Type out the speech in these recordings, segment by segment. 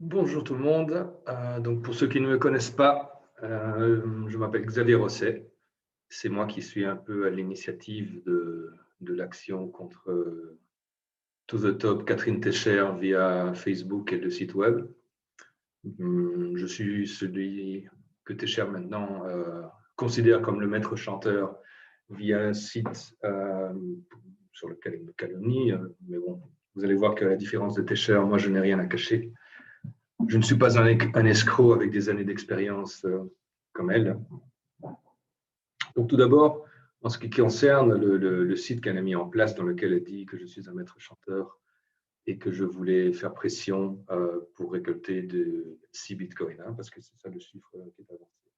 Bonjour tout le monde. Donc pour ceux qui ne me connaissent pas, je m'appelle Xavier Rosset. C'est moi qui suis un peu à l'initiative de l'action contre To the Top Catherine Tescher via Facebook et le site web. Je suis celui que Tescher maintenant considère comme le maître chanteur via un site sur lequel il me calomnie. Mais bon, vous allez voir qu'à la différence de Tescher, moi je n'ai rien à cacher. Je ne suis pas un escroc avec des années d'expérience comme elle. Donc tout d'abord, en ce qui concerne le site qu'elle a mis en place dans lequel elle dit que je suis un maître chanteur et que je voulais faire pression pour récolter de 6 bitcoins, hein, parce que c'est ça le chiffre qui est avancé.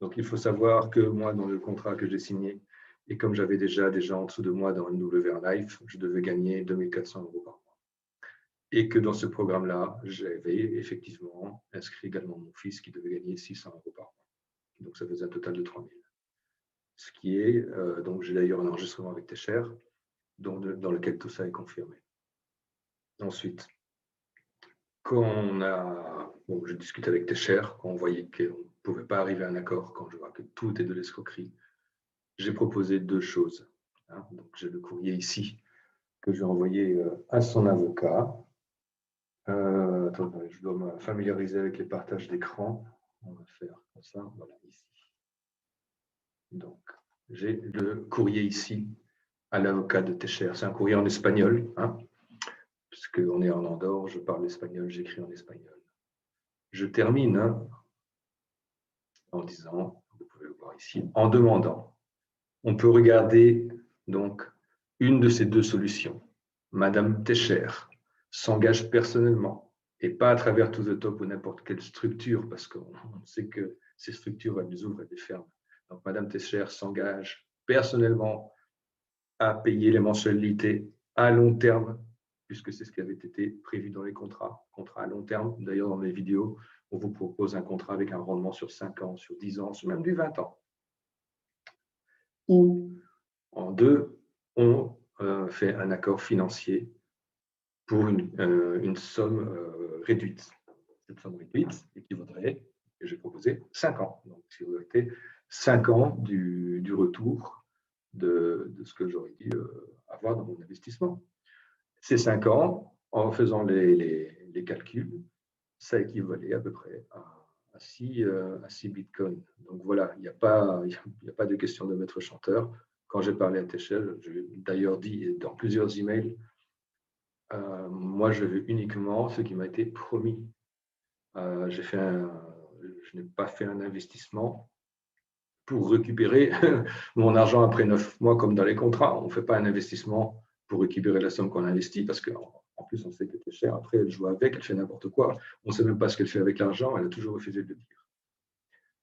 Donc il faut savoir que moi, dans le contrat que j'ai signé, et comme j'avais déjà des gens en dessous de moi dans le WR Life, je devais gagner 2 400 € par mois. Et que dans ce programme-là, j'avais effectivement inscrit également mon fils qui devait gagner 600 € par mois. Donc ça faisait un total de 3 000. Ce qui est, donc j'ai d'ailleurs un enregistrement avec Tescher, dans lequel tout ça est confirmé. Ensuite, je discute avec Tescher, quand on voyait qu'on ne pouvait pas arriver à un accord, quand je vois que tout est de l'escroquerie, j'ai proposé deux choses. Hein. Donc j'ai le courrier ici que j'ai envoyé à son avocat. Attendez, je dois me familiariser avec les partages d'écran. On va faire comme ça, voilà, ici. Donc, j'ai le courrier ici à l'avocat de Tescher. C'est un courrier en espagnol, hein, puisqu'on est en Andorre, je parle espagnol, j'écris en espagnol. Je termine en disant, vous pouvez le voir ici, en demandant, on peut regarder donc une de ces deux solutions. Madame Tescher s'engage personnellement et pas à travers To the Top ou n'importe quelle structure, parce qu'on sait que ces structures, elles ouvrent et les ferment. Donc, Madame Tescher s'engage personnellement à payer les mensualités à long terme, puisque c'est ce qui avait été prévu dans les contrats à long terme. D'ailleurs, dans les vidéos, on vous propose un contrat avec un rendement sur 5 ans, sur 10 ans, sur même du 20 ans. Ou, en deux, on fait un accord financier pour une somme réduite. Cette somme réduite équivaudrait, et j'ai proposé 5 ans. Donc, si vous avez 5 ans du retour de ce que j'aurais dû avoir dans mon investissement. Ces 5 ans, en faisant les calculs, ça équivalait à peu près à 6 bitcoins. Donc voilà, il n'y a pas de question de maître chanteur. Quand j'ai parlé à Tescher, j'ai d'ailleurs dit dans plusieurs emails, moi je veux uniquement ce qui m'a été promis. Je n'ai pas fait un investissement pour récupérer mon argent après 9 mois comme dans les contrats. On ne fait pas un investissement pour récupérer la somme qu'on investit parce qu'en plus on sait que c'est cher. Après, elle joue avec, elle fait n'importe quoi. On ne sait même pas ce qu'elle fait avec l'argent. Elle a toujours refusé de le dire.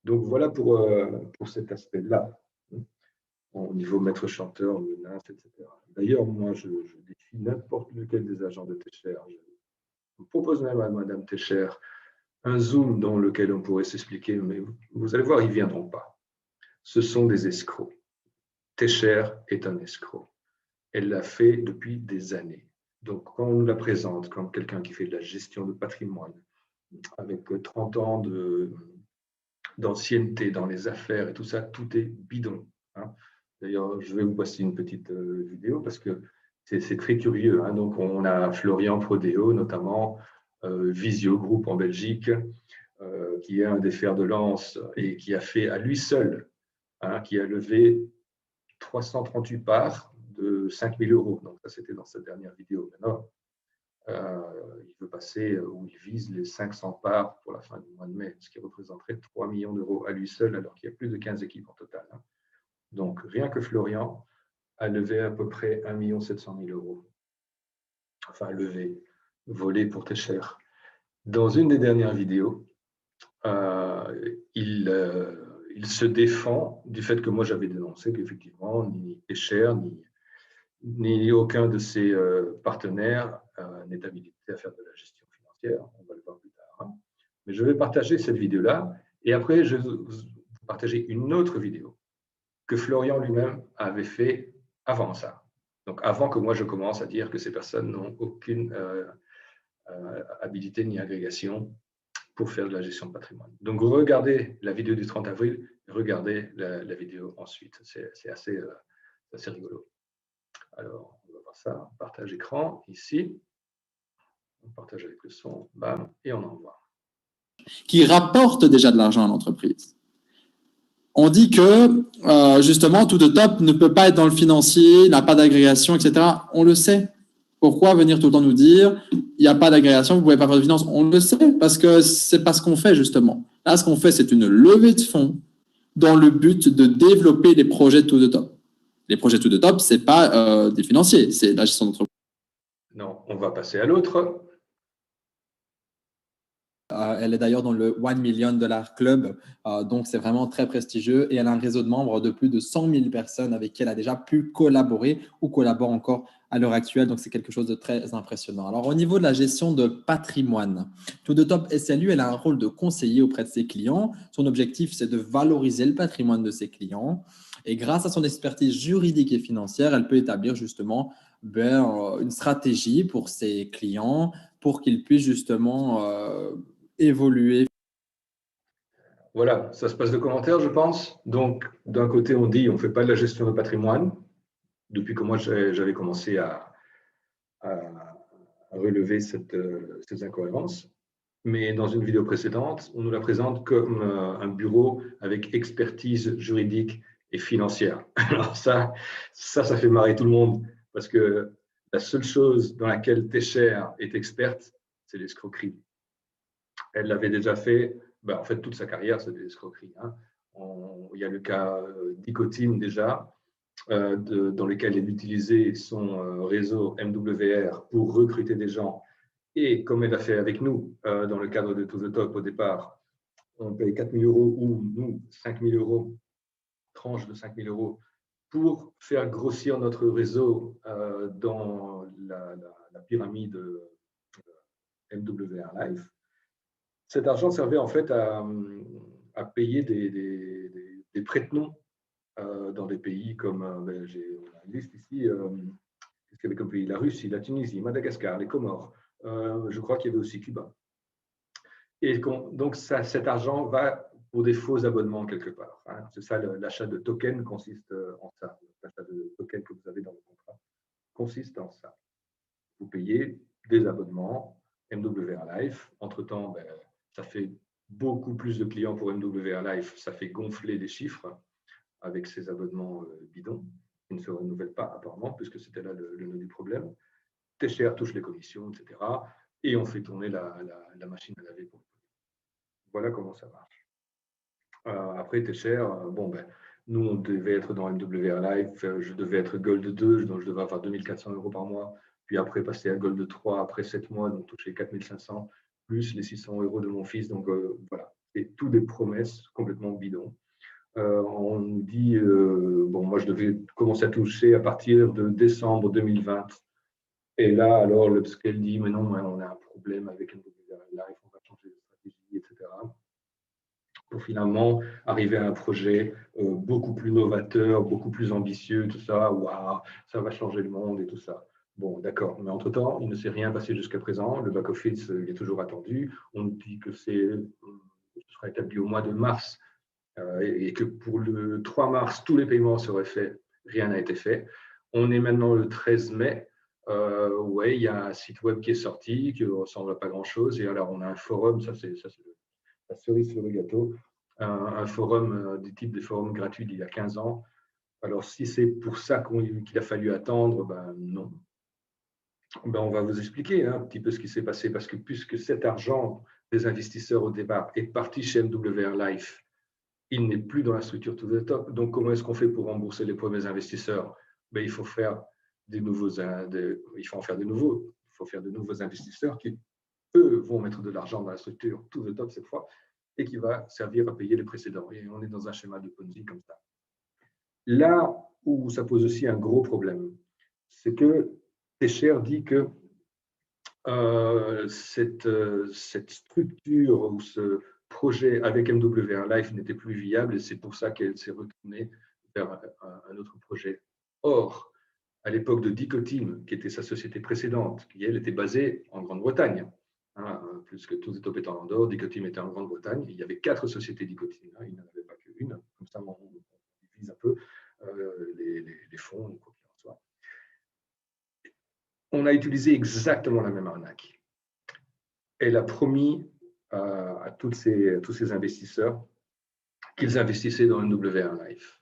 Donc voilà pour cet aspect-là, au niveau maître chanteur, menace, etc. D'ailleurs, moi, je défie n'importe lequel des agents de Tescher. Je propose même à Madame Tescher un Zoom dans lequel on pourrait s'expliquer, mais vous allez voir, ils ne viendront pas. Ce sont des escrocs. Tescher est un escroc. Elle l'a fait depuis des années. Donc, quand on nous la présente comme quelqu'un qui fait de la gestion de patrimoine, avec 30 ans d'ancienneté dans les affaires et tout ça, tout est bidon. Hein. D'ailleurs, je vais vous passer une petite vidéo parce que c'est très curieux. Hein. Donc, on a Florian Prodeo, notamment, Visio Group en Belgique, qui est un des fers de lance et qui a fait à lui seul, hein, qui a levé 338 parts de 5 000 €. Donc, ça, c'était dans cette dernière vidéo. Maintenant, il veut passer ou il vise les 500 parts pour la fin du mois de mai, ce qui représenterait 3 millions d'euros à lui seul, alors qu'il y a plus de 15 équipes en total. Hein. Donc, rien que Florian a levé à peu près 1 700 000 €. Enfin, levé, volé pour Tescher. Dans une des dernières vidéos, il se défend du fait que moi j'avais dénoncé qu'effectivement, ni Tescher, ni aucun de ses partenaires n'est habilité à faire de la gestion financière. On va le voir plus tard. Hein. Mais je vais partager cette vidéo-là et après, je vais vous partager une autre vidéo que Florian lui-même avait fait avant ça. Donc, avant que moi je commence à dire que ces personnes n'ont aucune habilité ni agrégation pour faire de la gestion de patrimoine. Donc, regardez la vidéo du 30 avril, regardez la vidéo ensuite. C'est assez rigolo. Alors, on va voir ça, partage écran, ici. On partage avec le son, bam, et on envoie. Qui rapporte déjà de l'argent à l'entreprise. On dit que, justement, tout de top ne peut pas être dans le financier, n'a pas d'agrégation, etc. On le sait. Pourquoi venir tout le temps nous dire il n'y a pas d'agrégation, vous ne pouvez pas faire de finance? On le sait, parce que c'est pas ce qu'on fait, justement. Là, ce qu'on fait, c'est une levée de fonds dans le but de développer les projets tout de top. Les projets tout de top, ce n'est pas des financiers, c'est la gestion d'entreprise. Non, on va passer à l'autre. Elle est d'ailleurs dans le $1 Million Club, donc c'est vraiment très prestigieux et elle a un réseau de membres de plus de 100 000 personnes avec qui elle a déjà pu collaborer ou collabore encore à l'heure actuelle, donc c'est quelque chose de très impressionnant. Alors au niveau de la gestion de patrimoine, To The Top SLU, elle a un rôle de conseiller auprès de ses clients. Son objectif, c'est de valoriser le patrimoine de ses clients et grâce à son expertise juridique et financière, elle peut établir justement une stratégie pour ses clients pour qu'ils puissent justement évoluer. Voilà, ça se passe de commentaires, je pense. Donc, d'un côté, on dit on ne fait pas de la gestion de patrimoine, depuis que moi j'avais commencé à relever cette incohérence. Mais dans une vidéo précédente, on nous la présente comme un bureau avec expertise juridique et financière. Alors ça fait marrer tout le monde, parce que la seule chose dans laquelle Técher est experte, c'est l'escroquerie. Elle l'avait déjà fait, en fait, toute sa carrière, c'est de l'escroquerie. Hein. Il y a le cas d'Icotim déjà, dans lequel elle utilisait son réseau MWR pour recruter des gens. Et comme elle a fait avec nous, dans le cadre de To The Top au départ, on paye 4 000 € ou nous, 5 000 €, tranche de 5 000 € pour faire grossir notre réseau dans la pyramide MWR Life. Cet argent servait en fait à payer des prête-noms dans des pays comme, on a une liste ici, qu'est-ce qu'il y avait comme pays? La Russie, la Tunisie, Madagascar, les Comores, je crois qu'il y avait aussi Cuba. Et donc cet argent va pour des faux abonnements quelque part. Hein. C'est ça, l'achat de tokens consiste en ça. L'achat de tokens que vous avez dans le contrat consiste en ça. Vous payez des abonnements MWR Life. Entre-temps, ça fait beaucoup plus de clients pour MWR Life. Ça fait gonfler les chiffres avec ces abonnements bidons qui ne se renouvellent pas apparemment, puisque c'était là le nœud du problème. Técher touche les commissions, etc. Et on fait tourner la machine à laver. Voilà comment ça marche. Après, Técher, nous, on devait être dans MWR Life. Je devais être Gold 2, donc je devais avoir 2 400 € par mois. Puis après, passer à Gold 3 après 7 mois, donc toucher 4 500, plus les 600 € de mon fils. Donc voilà, c'est tout des promesses complètement bidons. On nous dit, moi je devais commencer à toucher à partir de décembre 2020. Et là, alors, ce qu'elle dit, mais non, on a un problème avec MWR Life, on va changer de stratégie, etc. Pour finalement arriver à un projet beaucoup plus novateur, beaucoup plus ambitieux, tout ça, waouh, ça va changer le monde et tout ça. Bon, d'accord, mais entre-temps, il ne s'est rien passé jusqu'à présent. Le back-office est toujours attendu. On nous dit que ce sera établi au mois de mars et que pour le 3 mars, tous les paiements seraient faits. Rien n'a été fait. On est maintenant le 13 mai. Il y a un site web qui est sorti, qui ne ressemble à pas grand-chose. Et alors, on a un forum, ça c'est la cerise sur le gâteau, un forum du type des forums gratuits d'il y a 15 ans. Alors, si c'est pour ça qu'il a fallu attendre, non. On va vous expliquer un petit peu ce qui s'est passé, parce que puisque cet argent des investisseurs au départ est parti chez MWR Life, il n'est plus dans la structure To The Top. Donc, comment est-ce qu'on fait pour rembourser les premiers investisseurs? Il faut faire il faut en faire de nouveaux. Il faut faire de nouveaux investisseurs qui, eux, vont mettre de l'argent dans la structure To The Top cette fois, et qui va servir à payer les précédents. Et on est dans un schéma de Ponzi comme ça. Là où ça pose aussi un gros problème, c'est que Técher dit que cette structure ou ce projet avec MWR Life n'était plus viable, et c'est pour ça qu'elle s'est retournée vers un autre projet. Or, à l'époque de Dicotim, qui était sa société précédente, qui elle était basée en Grande-Bretagne, plus que tous les top étant en Andorre, Dicotim était en Grande-Bretagne. Il y avait 4 sociétés Dicotim, hein, il n'y en avait pas qu'une. Comme ça, on divise un peu les fonds, quoi qu'il en soit. On a utilisé exactement la même arnaque. Elle a promis à tous ces investisseurs qu'ils investissaient dans NWR Life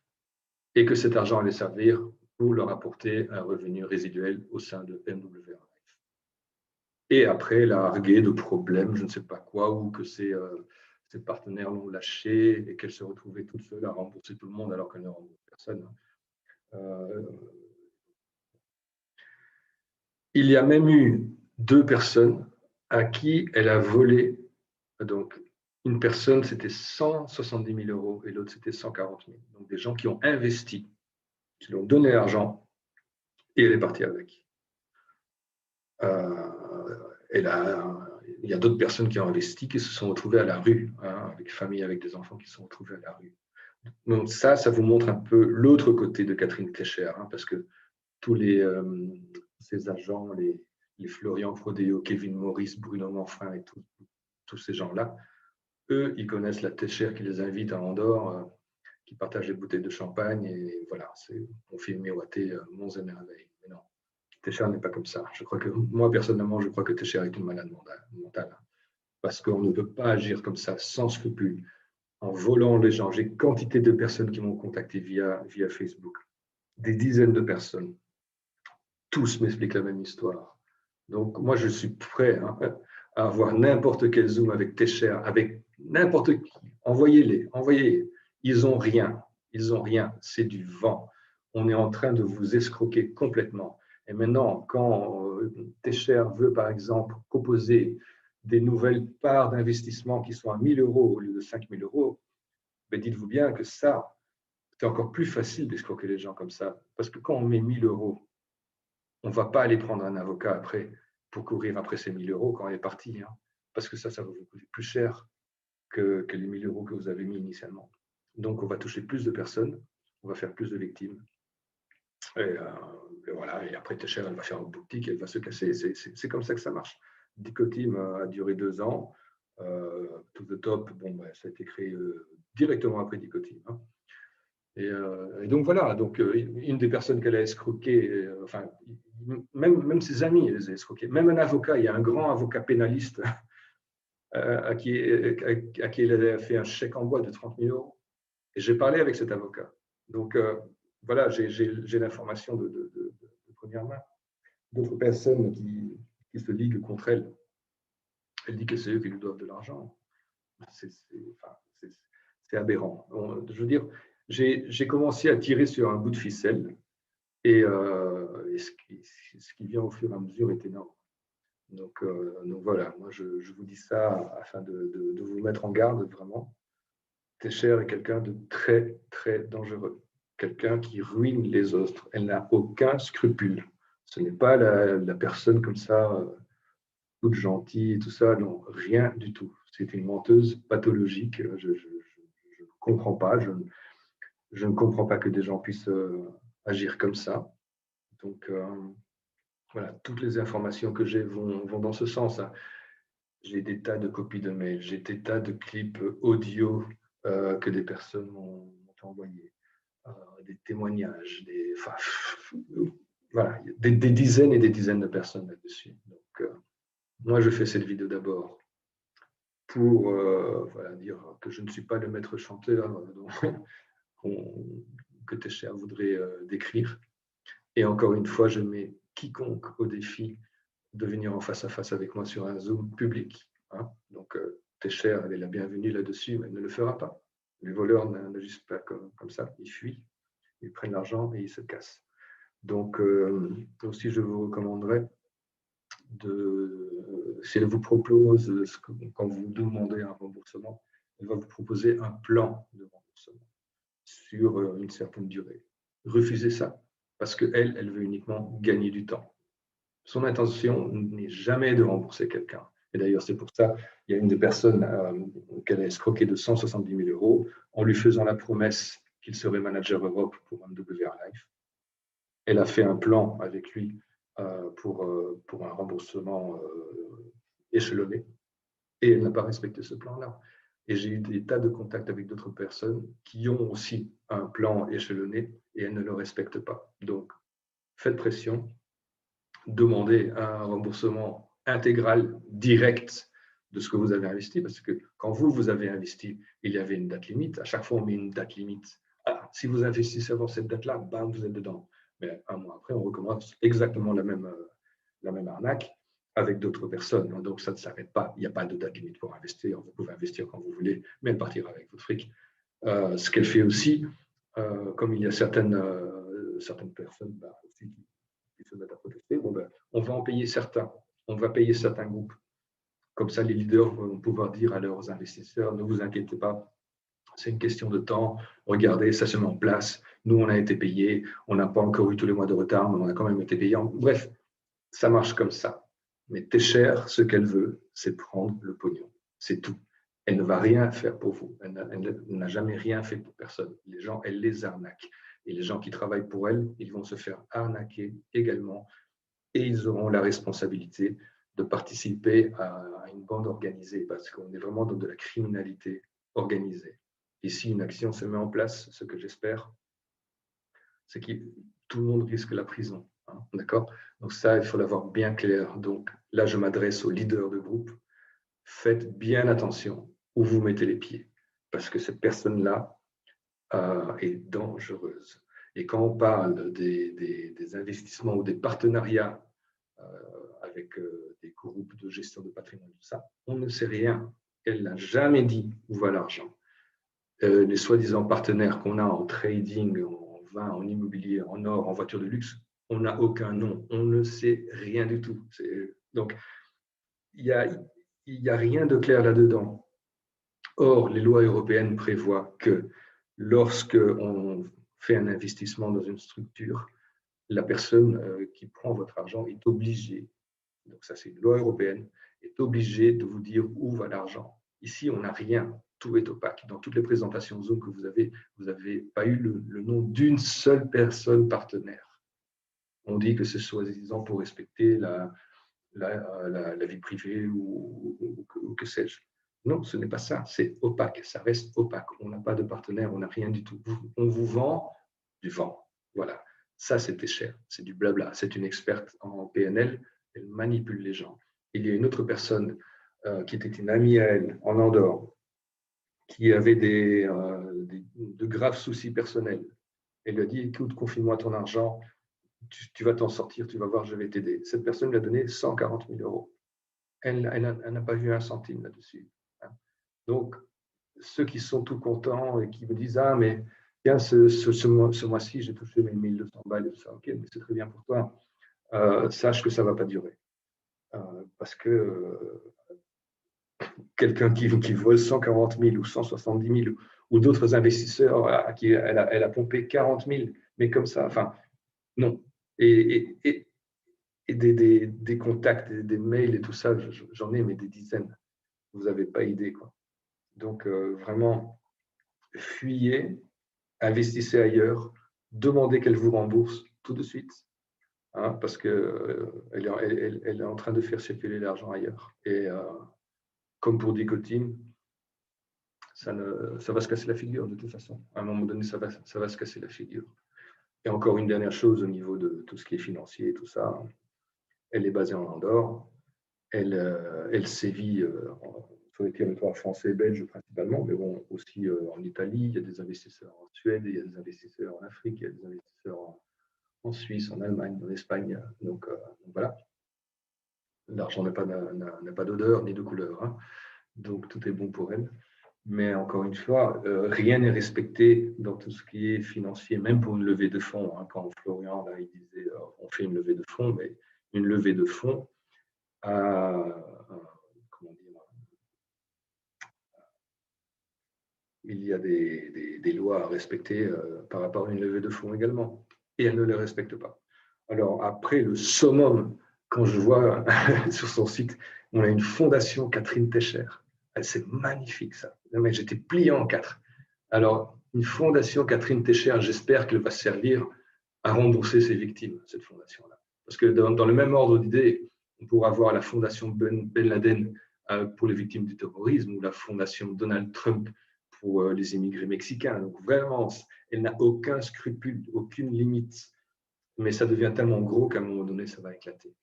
et que cet argent allait servir pour leur apporter un revenu résiduel au sein de NWR Life. Et après, elle a argué de problèmes, je ne sais pas quoi, ou que ses partenaires l'ont lâché et qu'elle se retrouvait toute seule à rembourser tout le monde alors qu'elle ne rembourse personne. Il y a même eu 2 personnes à qui elle a volé. Donc, une personne, c'était 170 000 euros et l'autre, c'était 140 000. Donc, des gens qui ont investi, qui lui ont donné l'argent et elle est partie avec. Il y a d'autres personnes qui ont investi qui se sont retrouvées à la rue, hein, avec famille, avec des enfants qui se sont retrouvés à la rue. Donc, ça vous montre un peu l'autre côté de Catherine Clécher, hein, parce que tous ces agents, les Florian Frodeo, Kevin Maurice, Bruno Manfrin et tous ces gens-là, eux, ils connaissent la Téchère qui les invite à Andorre, qui partagent des bouteilles de champagne et voilà, on fait miroiter monts et merveilles. Mais non, Téchère n'est pas comme ça. Moi, personnellement, je crois que Téchère est une malade mentale parce qu'on ne peut pas agir comme ça, sans scrupule, en volant les gens. J'ai quantité de personnes qui m'ont contacté via Facebook, des dizaines de personnes. Tous m'expliquent la même histoire. Donc, moi, je suis prêt à avoir n'importe quel Zoom avec Téchère, avec n'importe qui. Envoyez-les. Ils n'ont rien. C'est du vent. On est en train de vous escroquer complètement. Et maintenant, quand Téchère veut, par exemple, proposer des nouvelles parts d'investissement qui sont à 1 000 euros au lieu de 5 000 euros, ben dites-vous bien que ça, c'est encore plus facile d'escroquer les gens comme ça. Parce que quand on met 1 000 euros, on ne va pas aller prendre un avocat après pour courir après ces 1 000 euros quand on est parti, hein, parce que ça va vous coûter plus cher que les 1 000 euros que vous avez mis initialement. Donc, on va toucher plus de personnes, on va faire plus de victimes. Et voilà, et après, Téchère, elle va faire une boutique, elle va se casser. C'est comme ça que ça marche. Dicotim a duré 2 ans. To the Top, ça a été créé directement après Dicotim. Hein. Et donc voilà, une des personnes qu'elle a escroquées, même ses amis, elle les a escroqués. Même un avocat, il y a un grand avocat pénaliste à qui elle a fait un chèque en bois de 30 000 euros. Et j'ai parlé avec cet avocat. Donc voilà, j'ai l'information de première main. D'autres personnes qui se liguent contre elle. Elle dit que c'est eux qui lui doivent de l'argent. C'est aberrant. Je veux dire, j'ai commencé à tirer sur un bout de ficelle et ce qui vient au fur et à mesure est énorme. Donc voilà, moi je vous dis ça afin de vous mettre en garde vraiment. Téchère est quelqu'un de très, très dangereux. Quelqu'un qui ruine les autres. Elle n'a aucun scrupule. Ce n'est pas la personne comme ça, toute gentille et tout ça. Non, rien du tout. C'est une menteuse pathologique. Je ne comprends pas. Je ne comprends pas que des gens puissent agir comme ça. Donc, voilà, toutes les informations que j'ai vont dans ce sens. Hein. J'ai des tas de copies de mails, j'ai des tas de clips audio que des personnes m'ont envoyés, des témoignages, voilà, des dizaines et des dizaines de personnes là-dessus. Donc, moi, je fais cette vidéo d'abord pour voilà, dire que je ne suis pas le maître chanteur que Téchère voudrait décrire. Et encore une fois, je mets quiconque au défi de venir en face à face avec moi sur un Zoom public. Hein. Donc, Téchère, elle est la bienvenue là-dessus, mais elle ne le fera pas. Les voleurs n'agissent pas comme ça. Ils fuient, ils prennent l'argent et ils se cassent. Donc, aussi, je vous recommanderais si elle vous propose, quand vous demandez un remboursement, elle va vous proposer un plan de remboursement sur une certaine durée. Refusez ça, parce qu'elle veut uniquement gagner du temps. Son intention n'est jamais de rembourser quelqu'un. Et d'ailleurs, c'est pour ça qu'il y a une des personnes qu'elle a escroqué de 170 000 euros en lui faisant la promesse qu'il serait manager Europe pour NWR Life. Elle a fait un plan avec lui pour un remboursement échelonné. Et elle n'a pas respecté ce plan-là. Et j'ai eu des tas de contacts avec d'autres personnes qui ont aussi un plan échelonné et elles ne le respectent pas. Donc, faites pression, demandez un remboursement intégral, direct de ce que vous avez investi, parce que quand vous avez investi, il y avait une date limite. À chaque fois, on met une date limite. Ah, si vous investissez avant cette date-là, bam, vous êtes dedans. Mais un mois après, on recommence exactement la même arnaque avec d'autres personnes. Donc, ça ne s'arrête pas. Il n'y a pas de date limite pour investir. Vous pouvez investir quand vous voulez, mais elle partira avec votre fric. Ce qu'elle fait aussi, comme il y a certaines personnes aussi qui se mettent à protester, on va en payer certains. On va payer certains groupes. Comme ça, les leaders vont pouvoir dire à leurs investisseurs, ne vous inquiétez pas, c'est une question de temps. Regardez, ça se met en place. Nous, on a été payés. On n'a pas encore eu tous les mois de retard, mais on a quand même été payés. Bref, ça marche comme ça. Mais Técher, ce qu'elle veut, c'est prendre le pognon. C'est tout. Elle ne va rien faire pour vous. Elle n'a jamais rien fait pour personne. Les gens, elle les arnaque. Et les gens qui travaillent pour elle, ils vont se faire arnaquer également. Et ils auront la responsabilité de participer à une bande organisée, parce qu'on est vraiment dans de la criminalité organisée. Et si une action se met en place, ce que j'espère, c'est que tout le monde risque la prison. Hein, d'accord? Donc ça, il faut l'avoir bien clair. Donc là, je m'adresse aux leaders de groupe. Faites bien attention où vous mettez les pieds, parce que cette personne-là est dangereuse. Et quand on parle des investissements ou des partenariats avec des groupes de gestion de patrimoine, tout ça, on ne sait rien. Elle n'a jamais dit où va l'argent. Les soi-disant partenaires qu'on a en trading, en vin, en immobilier, en or, en voiture de luxe, on n'a aucun nom. On ne sait rien du tout. Donc, il n'y a rien de clair là-dedans. Or, les lois européennes prévoient que lorsque on fait un investissement dans une structure, la personne qui prend votre argent est obligée, donc ça c'est une loi européenne, est obligée de vous dire où va l'argent. Ici, on n'a rien, tout est opaque. Dans toutes les présentations Zoom que vous n'avez pas eu le nom d'une seule personne partenaire. On dit que c'est soi-disant pour respecter la vie privée ou que sais-je. Non, ce n'est pas ça, c'est opaque, ça reste opaque. On n'a pas de partenaire, on n'a rien du tout. On vous vend du vent. Voilà, ça c'était cher, c'est du blabla. C'est une experte en PNL, elle manipule les gens. Il y a une autre personne qui était une amie à elle en Andorre, qui avait de graves soucis personnels. Elle lui a dit, écoute, confie-moi ton argent, tu vas t'en sortir, tu vas voir, je vais t'aider. Cette personne lui a donné 140 000 euros. Elle n'a pas vu un centime là-dessus. Donc, ceux qui sont tout contents et qui me disent « Ah, mais tiens, ce mois-ci, j'ai touché mes 1200 balles et tout ça. » Ok, mais c'est très bien pour toi. Sache que ça ne va pas durer. Parce que quelqu'un qui vole 140 000 ou 170 000 ou d'autres investisseurs à qui elle a pompé 40 000, mais comme ça, enfin, non. Et des contacts, des mails et tout ça, j'en ai, mais des dizaines. Vous n'avez pas idée, quoi. Donc, vraiment, fuyez, investissez ailleurs, demandez qu'elle vous rembourse tout de suite, hein, parce qu'elle est en train de faire circuler l'argent ailleurs. Et comme pour Nicotine, ça va se casser la figure de toute façon. À un moment donné, ça va se casser la figure. Et encore une dernière chose au niveau de tout ce qui est financier et tout ça, elle est basée en Andorre, elle sévit sur les territoires français et belges principalement, mais bon, aussi en Italie, il y a des investisseurs en Suède, il y a des investisseurs en Afrique, il y a des investisseurs en Suisse, en Allemagne, en Espagne. Donc voilà, l'argent n'a pas d'odeur ni de couleur, hein. Donc tout est bon pour elle. Mais encore une fois, rien n'est respecté dans tout ce qui est financier, même pour une levée de fonds. Hein. Quand Florian, là, il disait on fait une levée de fonds, mais une levée de fonds il y a des lois à respecter par rapport à une levée de fonds également. Et elle ne les respecte pas. Alors après, le summum, quand je vois sur son site, on a une fondation Catherine Técher. C'est magnifique ça. Mais j'étais plié en quatre. Alors, une fondation Catherine Técher, j'espère qu'elle va servir à rembourser ses victimes, cette fondation-là. Parce que dans le même ordre d'idées, on pourra avoir la fondation Ben Laden pour les victimes du terrorisme ou la fondation Donald Trump pour les immigrés mexicains. Donc vraiment, elle n'a aucun scrupule, aucune limite. Mais ça devient tellement gros qu'à un moment donné, ça va éclater.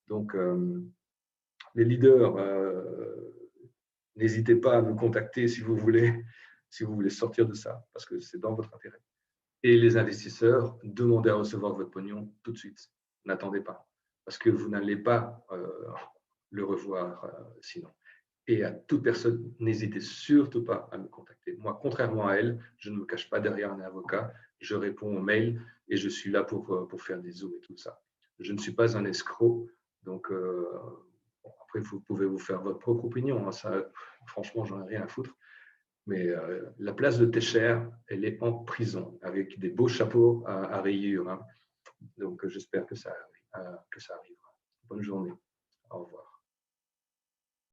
Donc, les leaders, n'hésitez pas à me contacter si vous voulez sortir de ça, parce que c'est dans votre intérêt. Et les investisseurs, demandez à recevoir votre pognon tout de suite. N'attendez pas, parce que vous n'allez pas le revoir sinon. Et à toute personne, n'hésitez surtout pas à me contacter. Moi, contrairement à elle, je ne me cache pas derrière un avocat. Je réponds aux mails et je suis là pour faire des zooms et tout ça. Je ne suis pas un escroc. Donc, après, vous pouvez vous faire votre propre opinion. Hein, ça, franchement, j'en ai rien à foutre. Mais la place de Técher, elle est en prison avec des beaux chapeaux à rayures. Hein. Donc, j'espère que ça arrivera. Bonne journée. Au revoir.